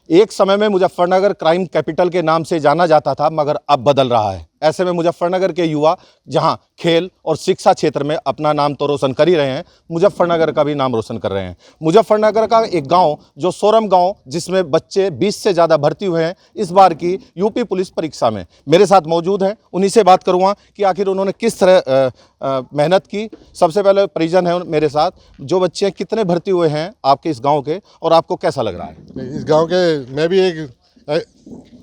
एक समय में मुजफ्फरनगर क्राइम कैपिटल के नाम से जाना जाता था, मगर अब बदल रहा है। ऐसे में मुजफ्फरनगर के युवा जहां खेल और शिक्षा क्षेत्र में अपना नाम तो रोशन कर ही रहे हैं, मुजफ्फरनगर का भी नाम रोशन कर रहे हैं। मुजफ्फरनगर का एक गांव जो सोरम गांव, जिसमें बच्चे 20 से ज़्यादा भर्ती हुए हैं इस बार की यूपी पुलिस परीक्षा में, मेरे साथ मौजूद हैं। उन्हीं से बात करूँगा कि आखिर उन्होंने किस तरह मेहनत की। सबसे पहले परिजन है मेरे साथ, जो बच्चे कितने भर्ती हुए हैं आपके इस गाँव के, और आपको कैसा लग रहा है? इस गांव के मैं भी एक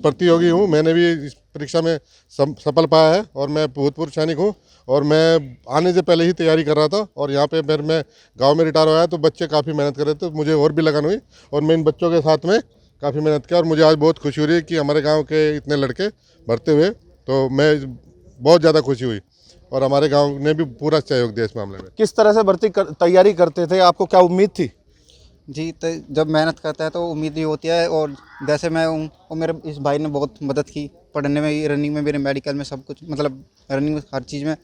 प्रतियोगी हूं। मैंने भी इस परीक्षा में सफल पाया है और मैं भूतपूर्व सैनिक हूं और मैं आने से पहले ही तैयारी कर रहा था। और यहाँ पे फिर मैं गांव में रिटायर हुआ तो बच्चे काफ़ी मेहनत कर रहे थे, तो मुझे और भी लगन हुई और मैं इन बच्चों के साथ में काफ़ी मेहनत किया। और मुझे आज बहुत खुशी हो रही है कि हमारे गाँव के इतने लड़के भरते हुए, तो मैं बहुत ज़्यादा खुशी हुई और हमारे गाँव ने भी पूरा सहयोग दिया इस मामले में। किस तरह से भर्ती तैयारी करते थे, आपको क्या उम्मीद थी? जी, तो जब मेहनत करता है तो उम्मीद ही होती है। और जैसे मैं हूँ और मेरे इस भाई ने बहुत मदद की पढ़ने में, रनिंग में, मेरे मेडिकल में, सब कुछ, मतलब रनिंग में, हर चीज़ में।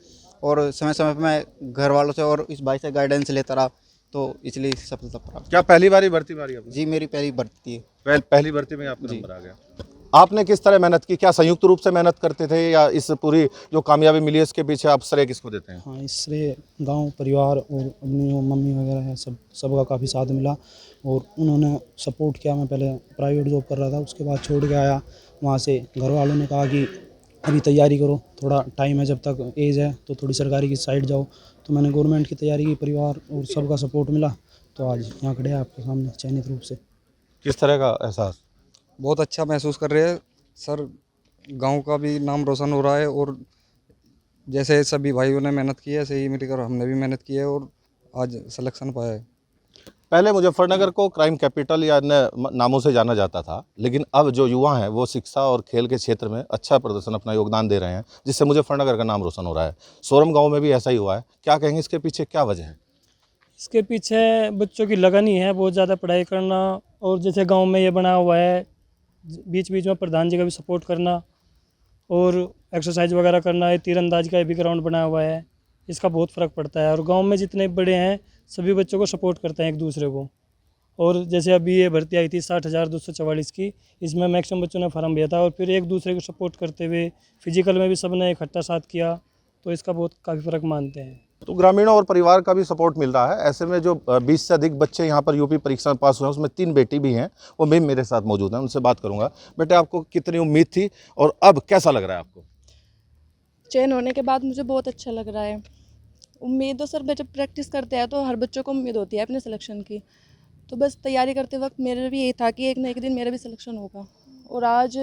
और समय समय पर मैं घर वालों से और इस भाई से गाइडेंस लेता रहा, तो इसलिए सफलता प्राप्त। क्या पहली बार भर्ती मारी आपने? जी, मेरी पहली भर्ती है। पहली भर्ती में आपका नंबर आ गया। आपने किस तरह मेहनत की? क्या संयुक्त रूप से मेहनत करते थे, या इस पूरी जो कामयाबी मिली है इसके पीछे आप श्रेय किसको देते हैं? हाँ, इससे गांव परिवार और अपनी जो मम्मी वगैरह है सबका काफ़ी साथ मिला और उन्होंने सपोर्ट किया। मैं पहले प्राइवेट जॉब कर रहा था, उसके बाद छोड़ के आया। वहाँ से घर वालों ने कहा कि अभी तैयारी करो, थोड़ा टाइम है, जब तक एज है तो थोड़ी सरकारी की साइड जाओ। तो मैंने गवर्नमेंट की तैयारी की, परिवार और सबका सपोर्ट मिला, तो आज यहाँ खड़े हैं आपके सामने चयनित रूप से। किस तरह का एहसास? बहुत अच्छा महसूस कर रहे हैं सर। गांव का भी नाम रोशन हो रहा है और जैसे सभी भाइयों ने मेहनत की है, ऐसे ही मिलकर हमने भी मेहनत की है और आज सिलेक्शन पाया है। पहले मुजफ्फरनगर को क्राइम कैपिटल या अन्य नामों से जाना जाता था, लेकिन अब जो युवा हैं वो शिक्षा और खेल के क्षेत्र में अच्छा प्रदर्शन, अपना योगदान दे रहे हैं, जिससे मुजफ्फरनगर का नाम रोशन हो रहा है। सोरम गांव में भी ऐसा ही हुआ है। क्या कहेंगे, इसके पीछे क्या वजह है? इसके पीछे बच्चों की लगन ही है, बहुत ज़्यादा पढ़ाई करना। और जैसे गांव में ये बना हुआ है, बीच बीच में प्रधान जी का भी सपोर्ट करना और एक्सरसाइज वगैरह करना है। तीरंदाज का भी ग्राउंड बना हुआ है, इसका बहुत फ़र्क पड़ता है। और गांव में जितने बड़े हैं सभी बच्चों को सपोर्ट करते हैं एक दूसरे को। और जैसे अभी ये भर्ती आई थी 60,244 की, इसमें मैक्सिमम बच्चों ने फार्म भरा था और फिर एक दूसरे को सपोर्ट करते हुए फिजिकल में भी सब ने इकट्ठा साथ किया, तो इसका बहुत काफ़ी फ़र्क मानते हैं। तो ग्रामीणों और परिवार का भी सपोर्ट मिल रहा है। ऐसे में जो 20 से अधिक बच्चे यहाँ पर यूपी परीक्षा में पास हुए हैं, उसमें 3 बेटी भी हैं, वो भी मेरे साथ मौजूद हैं, उनसे बात करूँगा। बेटे, आपको कितनी उम्मीद थी और अब कैसा लग रहा है आपको? चयन होने के बाद मुझे बहुत अच्छा लग रहा है। उम्मीद तो सर, जब प्रैक्टिस करते हैं तो हर बच्चों को उम्मीद होती है अपने सिलेक्शन की, तो बस तैयारी करते वक्त मेरा भी यही था कि एक न एक दिन मेरा भी सिलेक्शन होगा। और आज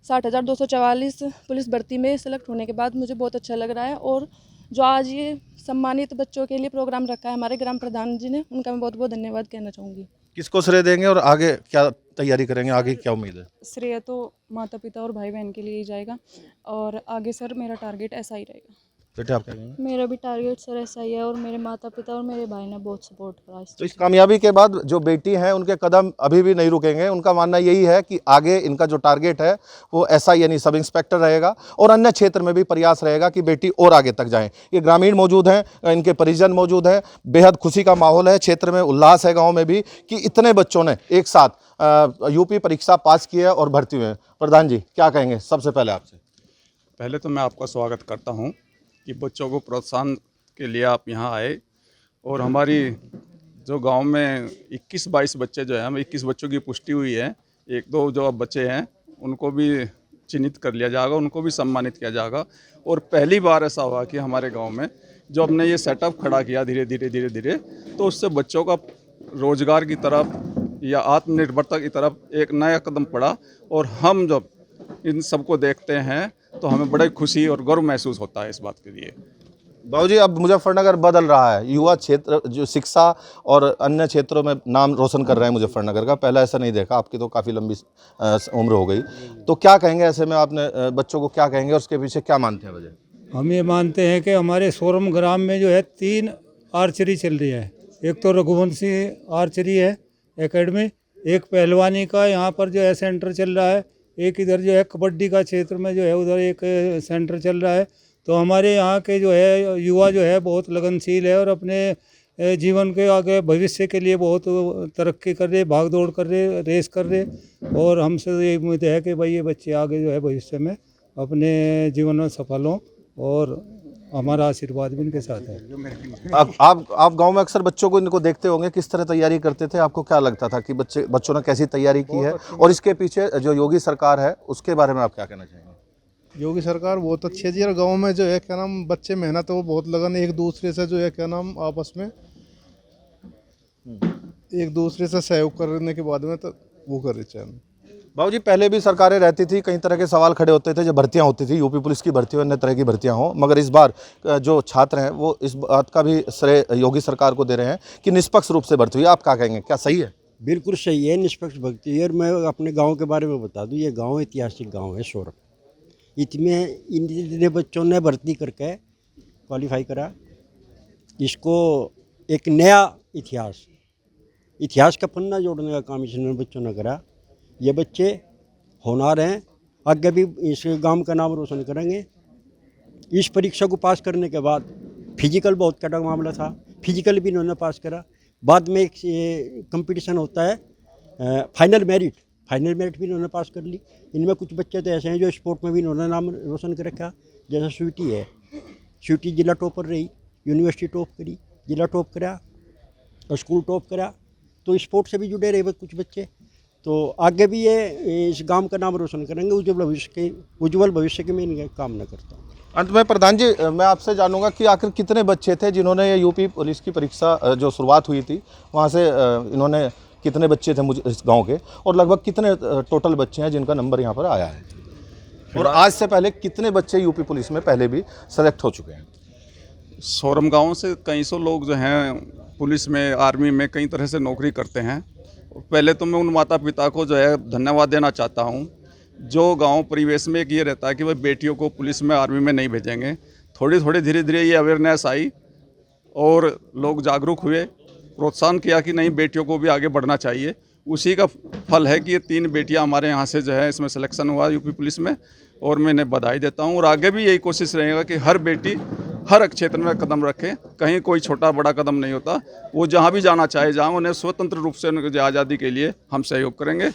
60,244 पुलिस भर्ती में सेलेक्ट होने के बाद मुझे बहुत अच्छा लग रहा है। और जो आज ये सम्मानित बच्चों के लिए प्रोग्राम रखा है हमारे ग्राम प्रधान जी ने, उनका मैं बहुत बहुत धन्यवाद कहना चाहूँगी। किसको श्रेय देंगे और आगे क्या तैयारी करेंगे, आगे क्या उम्मीद है? श्रेय तो माता पिता और भाई बहन के लिए ही जाएगा और आगे सर मेरा टारगेट ऐसा ही रहेगा। बेटे, आप क्या कहेंगे? मेरा भी टारगेट सर ऐसा ही है और मेरे माता पिता और मेरे भाई ने बहुत सपोर्ट करा तो इस कामयाबी के बाद जो बेटी हैं उनके कदम अभी भी नहीं रुकेंगे। उनका मानना यही है कि आगे इनका जो टारगेट है वो ऐसा, यानी सब इंस्पेक्टर रहेगा और अन्य क्षेत्र में भी प्रयास रहेगा कि बेटी और आगे तक जाएं। ये ग्रामीण मौजूद हैं, इनके परिजन मौजूद हैं। बेहद खुशी का माहौल है, क्षेत्र में उल्लास है गाँव में भी कि इतने बच्चों ने एक साथ यूपी परीक्षा पास की है और भर्ती हुए हैं। प्रधान जी, क्या कहेंगे सबसे पहले आपसे? पहले तो मैं आपका स्वागत करता हूं कि बच्चों को प्रोत्साहन के लिए आप यहां आए। और हमारी जो गांव में 21-22 बच्चे जो हैं, हमें 21 बच्चों की पुष्टि हुई है। 1-2 जो बच्चे हैं उनको भी चिन्हित कर लिया जाएगा, उनको भी सम्मानित किया जाएगा। और पहली बार ऐसा हुआ कि हमारे गांव में जो हमने ये सेटअप खड़ा किया धीरे धीरे, तो उससे बच्चों का रोजगार की तरफ या आत्मनिर्भरता की तरफ एक नया कदम पड़ा। और हम जब इन सबको देखते हैं तो हमें बड़ी खुशी और गर्व महसूस होता है इस बात के लिए। बाबूजी, अब मुजफ्फरनगर बदल रहा है, युवा क्षेत्र जो शिक्षा और अन्य क्षेत्रों में नाम रोशन कर रहे हैं मुजफ्फरनगर का। पहले ऐसा नहीं देखा, आपकी तो काफ़ी लंबी उम्र हो गई, तो क्या कहेंगे ऐसे में? आपने बच्चों को क्या कहेंगे और उसके पीछे क्या मानते हैं वजह? हम ये मानते हैं कि हमारे सोरम ग्राम में जो है 3 आर्चरी चल रही है। एक तो रघुवंशी आर्चरी है एकेडमी, एक पहलवानी का यहाँ पर जो है सेंटर चल रहा है, एक इधर जो है कबड्डी का क्षेत्र में जो है उधर एक सेंटर चल रहा है। तो हमारे यहाँ के जो है युवा जो है बहुत लगनशील है और अपने जीवन के आगे भविष्य के लिए बहुत तरक्की कर रहे, भाग दौड़ कर रहे, रेस कर रहे। और हमसे ये उम्मीद है कि भाई ये बच्चे आगे जो है भविष्य में अपने जीवन में सफल हों, और हमारा आशीर्वाद भी इनके साथ है। आप गांव में अक्सर बच्चों को इनको देखते होंगे, किस तरह तैयारी करते थे? आपको क्या लगता था कि बच्चों ने कैसी तैयारी की है, और इसके पीछे जो योगी सरकार है उसके बारे में आप क्या कहना चाहेंगे? योगी सरकार बहुत अच्छी है जी। और गाँव में जो है क्या नाम बच्चे मेहनत वो बहुत लगन, एक दूसरे से जो है क्या नाम आपस में एक दूसरे से सहयोग करने के बाद में तो वो कर रहे चाहिए। बाबू जी, पहले भी सरकारें रहती थी, कई तरह के सवाल खड़े होते थे जब भर्तियां होती थी, यूपी पुलिस की भर्ती हो, अन्य तरह की भर्तियां हो, मगर इस बार जो छात्र हैं वो इस बात का भी श्रेय योगी सरकार को दे रहे हैं कि निष्पक्ष रूप से भर्ती हुई। आप क्या कहेंगे, क्या सही है? बिल्कुल सही है, निष्पक्ष भर्ती है। और मैं अपने गांव के बारे में बता दूं, ये गांव ऐतिहासिक गांव है सोरम। इसमें इतने बच्चों ने भर्ती करके क्वालिफाई करा, इसको एक नया इतिहास का पन्ना जोड़ने का काम इसने बच्चों ने करा। ये बच्चे होनहार हैं, आगे भी इस गांव का नाम रोशन करेंगे। इस परीक्षा को पास करने के बाद फिजिकल बहुत कड़ा मामला था, फिजिकल भी इन्होंने पास करा। बाद में एक कंपटीशन होता है फाइनल मेरिट भी इन्होंने पास कर ली। इनमें कुछ बच्चे तो ऐसे हैं जो स्पोर्ट में भी इन्होंने नाम रोशन कर रखा, जैसे स्वीटी जिला टॉपर रही, यूनिवर्सिटी टॉप करी, जिला टॉप करा, स्कूल टॉप करा। तो स्पोर्ट से भी जुड़े रहे कुछ बच्चे, तो आगे भी ये इस गांव का नाम रोशन करेंगे। उज्जवल भविष्य के मैं इनका कामना करता हूँ। अंत में प्रधान जी, मैं आपसे जानूंगा कि आखिर कितने बच्चे थे जिन्होंने ये यूपी पुलिस की परीक्षा जो शुरुआत हुई थी वहाँ से इन्होंने कितने बच्चे थे मुझे इस गांव के, और लगभग कितने टोटल बच्चे हैं जिनका नंबर यहाँ पर आया है, और आज से पहले कितने बच्चे यूपी पुलिस में पहले भी सेलेक्ट हो चुके हैं? सोरम गांव से कई सौ लोग जो हैं पुलिस में, आर्मी में कई तरह से नौकरी करते हैं। पहले तो मैं उन माता पिता को जो है धन्यवाद देना चाहता हूं, जो गांव परिवेश में एक ये रहता है कि भाई बेटियों को पुलिस में, आर्मी में नहीं भेजेंगे। थोड़ी धीरे धीरे ये अवेयरनेस आई और लोग जागरूक हुए, प्रोत्साहन किया कि नहीं बेटियों को भी आगे बढ़ना चाहिए। उसी का फल है कि ये 3 बेटियां हमारे यहाँ से जो है इसमें सिलेक्शन हुआ यूपी पुलिस में, और मैं इन्हें बधाई देता हूँ। और आगे भी यही कोशिश रहेगा कि हर बेटी हर क्षेत्र में कदम रखें, कहीं कोई छोटा बड़ा कदम नहीं होता। वो जहाँ भी जाना चाहे जाएँ, उन्हें स्वतंत्र रूप से उनकी आज़ादी के लिए हम सहयोग करेंगे।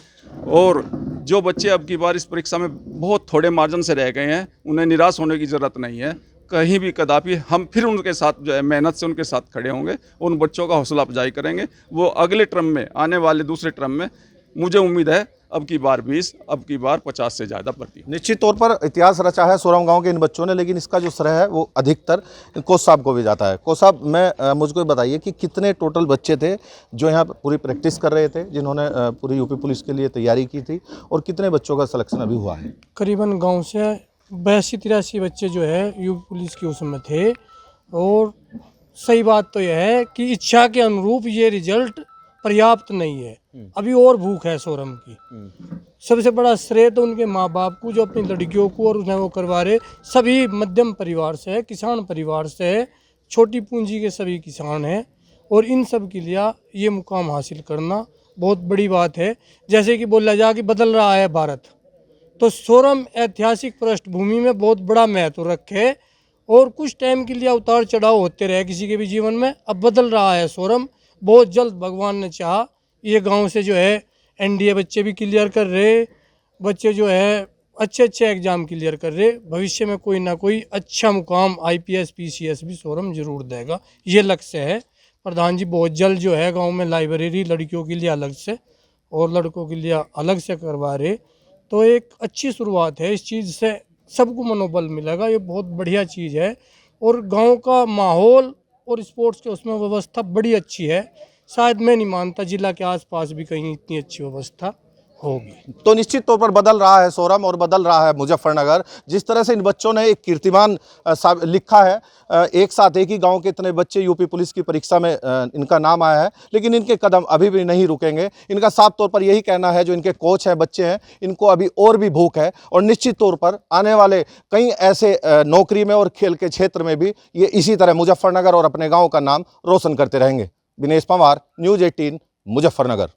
और जो बच्चे अब की बार इस परीक्षा में बहुत थोड़े मार्जिन से रह गए हैं, उन्हें निराश होने की ज़रूरत नहीं है। कहीं भी कदापि हम फिर उनके साथ जो है मेहनत से उनके साथ खड़े होंगे, उन बच्चों का हौसला अफजाई करेंगे। वो अगले टर्म में, आने वाले दूसरे टर्म में मुझे उम्मीद है अब की बार 20, अब की बार 50 से ज़्यादा भर्ती। निश्चित तौर पर इतिहास रचा है सोरम गांव के इन बच्चों ने, लेकिन इसका जो श्रेय है वो अधिकतर कोच साहब को भी जाता है। कोच साहब, मुझको बताइए कि कितने टोटल बच्चे थे जो यहाँ पूरी प्रैक्टिस कर रहे थे, जिन्होंने पूरी यूपी पुलिस के लिए तैयारी की थी, और कितने बच्चों का सिलेक्शन अभी हुआ है? करीबन गांव से 82-83 बच्चे जो है यूपी पुलिस के उसमें थे। और सही बात तो यह है कि इच्छा के अनुरूप ये रिजल्ट पर्याप्त नहीं है, अभी और भूख है सोरम की। सबसे बड़ा श्रेय तो उनके माँ बाप को, जो अपनी लड़कियों को और उन्हें वो करवा रहे। सभी मध्यम परिवार से है, किसान परिवार से है, छोटी पूंजी के सभी किसान हैं, और इन सब के लिए ये मुकाम हासिल करना बहुत बड़ी बात है। जैसे कि बोला जाए कि बदल रहा है भारत, तो सोरम ऐतिहासिक पृष्ठभूमि में बहुत बड़ा महत्व रखे, और कुछ टाइम के लिए उतार चढ़ाव होते रहे किसी के भी जीवन में। अब बदल रहा है सोरम, बहुत जल्द भगवान ने चाहा ये गांव से जो है एनडीए बच्चे भी क्लियर कर रहे, बच्चे जो है अच्छे एग्ज़ाम क्लियर कर रहे। भविष्य में कोई ना कोई अच्छा मुकाम IPS PCS भी सोरम जरूर देगा, ये लक्ष्य है। प्रधान जी बहुत जल्द जो है गांव में लाइब्रेरी लड़कियों के लिए अलग से और लड़कों के लिए अलग से करवा रहे, तो एक अच्छी शुरुआत है। इस चीज़ से सबको मनोबल मिलेगा, ये बहुत बढ़िया चीज़ है। और गांव का माहौल और स्पोर्ट्स के उसमें व्यवस्था बड़ी अच्छी है। शायद मैं नहीं मानता जिला के आसपास भी कहीं इतनी अच्छी व्यवस्था होगी। तो निश्चित तौर पर बदल रहा है सोरम और बदल रहा है मुजफ्फरनगर। जिस तरह से इन बच्चों ने एक कीर्तिमान लिखा है, एक साथ एक ही गांव के इतने बच्चे यूपी पुलिस की परीक्षा में इनका नाम आया है, लेकिन इनके कदम अभी भी नहीं रुकेंगे। इनका साफ तौर पर यही कहना है, जो इनके कोच हैं, बच्चे हैं, इनको अभी और भी भूख है, और निश्चित तौर पर आने वाले कई ऐसे नौकरी में और खेल के क्षेत्र में भी ये इसी तरह मुजफ्फरनगर और अपने गाँव का नाम रोशन करते रहेंगे। विनेश पंवार, न्यूज़ 18, मुजफ्फरनगर।